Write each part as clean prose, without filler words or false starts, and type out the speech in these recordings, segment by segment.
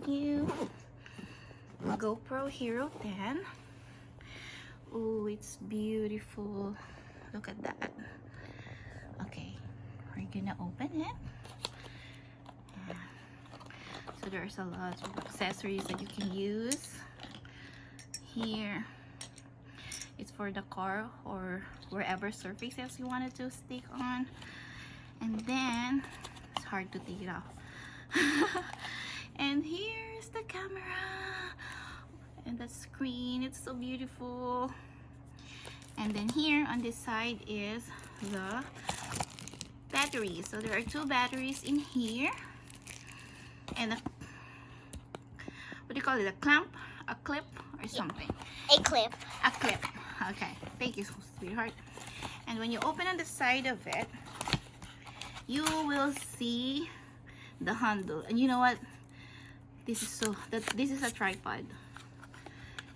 you GoPro Hero 10. Oh, it's beautiful. Look at that. Okay, we're gonna open it. Yeah. So there's a lot of accessories that you can use here. It's for the car or wherever surfaces you wanted to stick on. And then it's hard to take it off. And here's the camera and the screen. It's so beautiful. And then here on this side is the battery. So there are two batteries in here, and what do you call it, a clamp, a clip, or something? A clip. A clip. Okay, thank you, sweetheart. And when you open on the side of it, you will see the handle. And you know what, this is a tripod,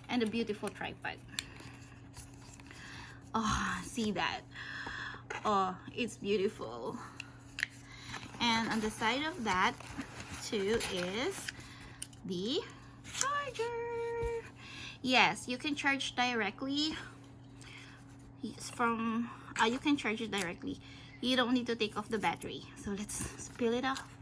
and a beautiful tripod. Oh, see that? Oh, it's beautiful. And on the side of that too is the charger. Yes, you can charge directly from you can charge it directly. You don't need to take off the battery. So let's peel it off.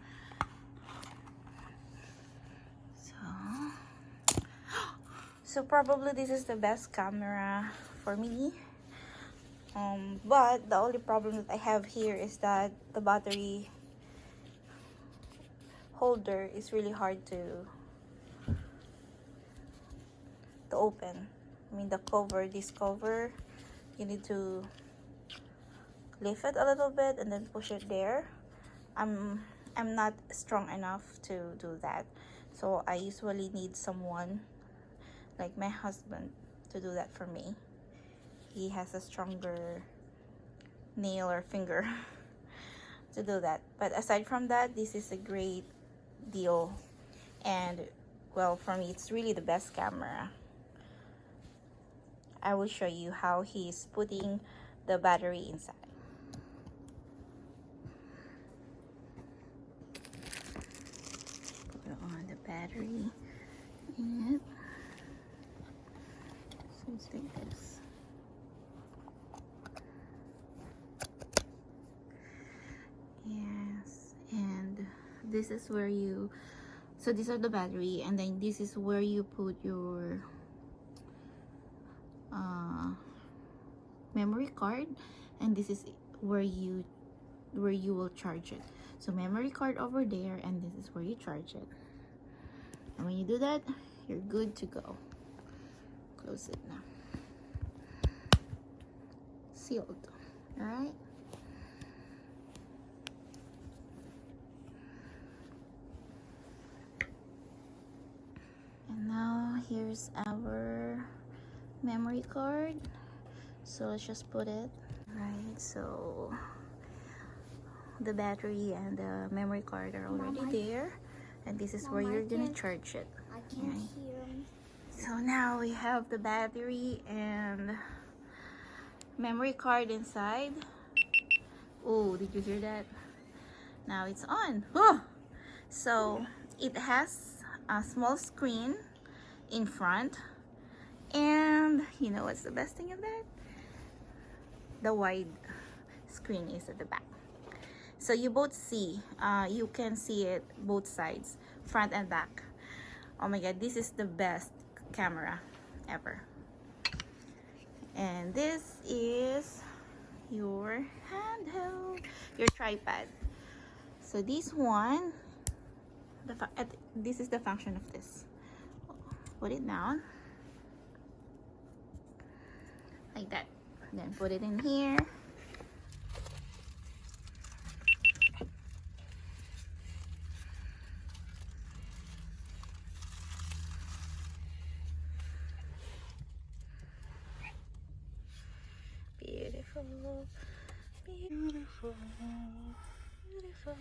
So probably this is the best camera for me. But the only problem that I have here is that the battery holder is really hard to open. I mean, the cover, this cover, you need to lift it a little bit and then push it there. I'm not strong enough to do that, so I usually need someone like my husband to do that for me. He has a stronger nail or finger to do that. But aside from that, this is a great deal, and well, for me it's really the best camera. I will show you how he's putting the battery inside. Put on the battery in it. So it's like this. Yes, and this is where you, so these are the battery, and then this is where you put your memory card, and this is where you will charge it. So memory card over there, and this is where you charge it. And when you do that, you're good to go. Close it now. Sealed. All right. And now here's our memory card. So let's just put it right. So the battery and the memory card are already there, and this is where you're gonna charge it. I can't hear him. So now we have the battery and memory card inside. Oh, did you hear that? Now it's on. Oh! So it has a small screen in front, and you know what's the best thing of that? The wide screen is at the back, so you both see, you can see it both sides, front and back. Oh my god, this is the best camera ever. And this is your handheld, your tripod. So this one, this is the function of this. Put it down like that, then put it in here. Beautiful, beautiful, beautiful.